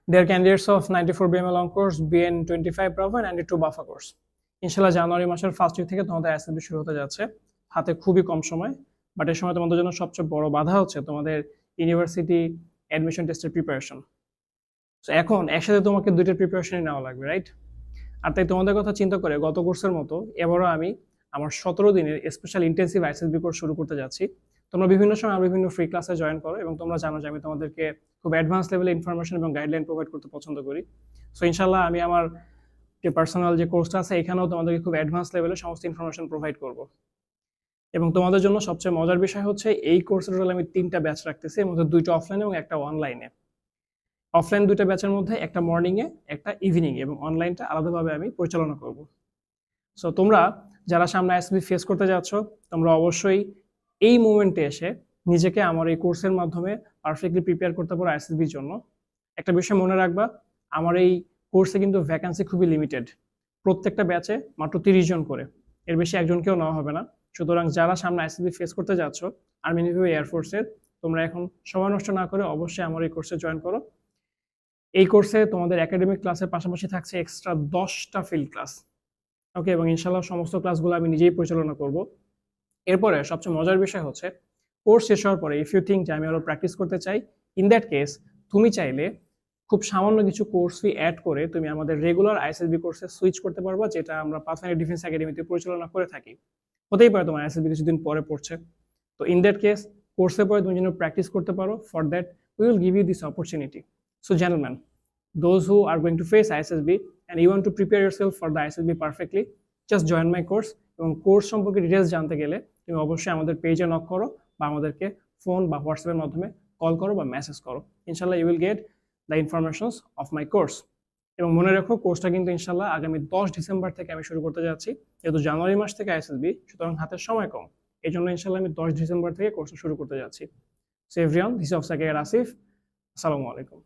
They are candidates of 94 BML long course, BN 25 Bravo and 92 Buffer course. ইনশাল্লাহ জানুয়ারি মাসের first week থেকে তোমাদের SSB শুরু হতে যাচ্ছে। হাতে খুবই কম সময়, বাট এই সময় তোমাদের জন্য সবচেয়ে বড় বাধা হচ্ছে তোমাদের ইউনিভার্সিটি অ্যাডমিশন টেস্টের প্রিপারেশন। সো এখন একসাথে তোমাকে দুইটার প্রিপারেশনই নেওয়া লাগবে, রাইট? আর তাই তোমাদের কথা চিন্তা করে গত কোর্সের মতো এবারও আমি আমার 17 দিনের স্পেশাল ইন্টেন্সিভ এসএসবি কোর্স শুরু করতে যাচ্ছি। তোমরা বিভিন্ন সময় বিভিন্ন ফ্রি ক্লাসে জয়েন করো এবং তোমরা জানো যে আমি তোমাদেরকে খুব অ্যাডভান্স লেভেলে ইনফরমেশন এবং গাইডলাইন প্রোভাইড করতে পছন্দ করি। সো ইনশাল্লাহ আমি আমার যে পার্সোনাল যে কোর্সটা আছে এখানেও তোমাদেরকে খুব অ্যাডভান্স লেভেলে সমস্ত ইনফরমেশন প্রোভাইড করব। এবং তোমাদের জন্য সবচেয়ে মজার বিষয় হচ্ছে এই কোর্সের টোটাল আমি 3টা ব্যাচ রাখতেছি, এর মধ্যে 2টা অফলাইন এবং একটা অনলাইনে। অফলাইন 2টা ব্যাচের মধ্যে একটা মর্নিংয়ে একটা ইভিনিংয়ে এবং অনলাইনটা আলাদাভাবে আমি পরিচালনা করব। সো তোমরা যারা সামনে এসএসবি ফেস করতে যাচ্ছ তোমরা অবশ্যই এই মোমেন্টে এসে নিজেকে আমার এই কোর্সের মাধ্যমে পারফেক্টলি প্রিপেয়ার করতে পারো এসএসবির জন্য। একটা বিষয় মনে রাখবা, আমার এই কোর্সে কিন্তু ভ্যাকান্সি খুবই লিমিটেড, প্রত্যেকটা ব্যাচে মাত্র 30 জন করে, এর বেশি একজনকেও নেওয়া হবে না। সুতরাং যারা সামনে এসএসবি ফেস করতে যাচ্ছ আর্মি, নেভি, এয়ারফোর্সের, তোমরা এখন সময় নষ্ট না করে অবশ্যই আমার এই কোর্সে জয়েন করো। এই কোর্সে তোমাদের একাডেমিক ক্লাসের পাশাপাশি থাকছে এক্সট্রা 10টা ফিল্ড ক্লাস, ওকে? এবং ইনশাল্লাহ সমস্ত ক্লাসগুলো আমি নিজেই পরিচালনা করব। এরপরে সবচেয়ে মজার বিষয় হচ্ছে কোর্স শেষ হওয়ার পরে ইফ ইউ থিঙ্ক যে আমি আরও প্র্যাকটিস করতে চাই, ইন দ্যাট কেস তুমি চাইলে খুব সামান্য কিছু কোর্স ফি অ্যাড করে তুমি আমাদের রেগুলার আইএসএসবি কোর্সে সুইচ করতে পারবা, যেটা আমরা পাথফাইন্ডার ডিফেন্স একাডেমিতে পরিচালনা করে থাকি। হতেই পারে তোমার আইএসএসবি কিছুদিন পরে পড়ছে, তো ইন দ্যাট কেস কোর্সের পরে তুমি যেন প্র্যাকটিস করতে পারো, for that we will give you this opportunity. So gentleman, those who are going to face ISSB and you want to prepare yourself for the ISSB perfectly, just join my course। এবং course সম্পর্কে details জানতে গেলে তুমি অবশ্যই আমাদের পেজে knock করো বা আমাদেরকে ফোন বা হোয়াটসঅ্যাপের মাধ্যমে কল করো বা মেসেজ করো। ইনশাল্লাহ you will get the informations of my course. এবং মনে রাখো কোর্সটা কিন্তু ইনশাল্লাহ আগামী 10 ডিসেম্বর থেকে আমি শুরু করতে যাচ্ছি, যেহেতু জানুয়ারি মাস থেকে ISSB, সুতরাং হাতের সময় কম, এই জন্য ইনশাল্লাহ আমি 10 ডিসেম্বর থেকে কোর্সটা শুরু করতে যাচ্ছি। So everyone, this is of Shakir Asif. আসসালামু আলাইকুম।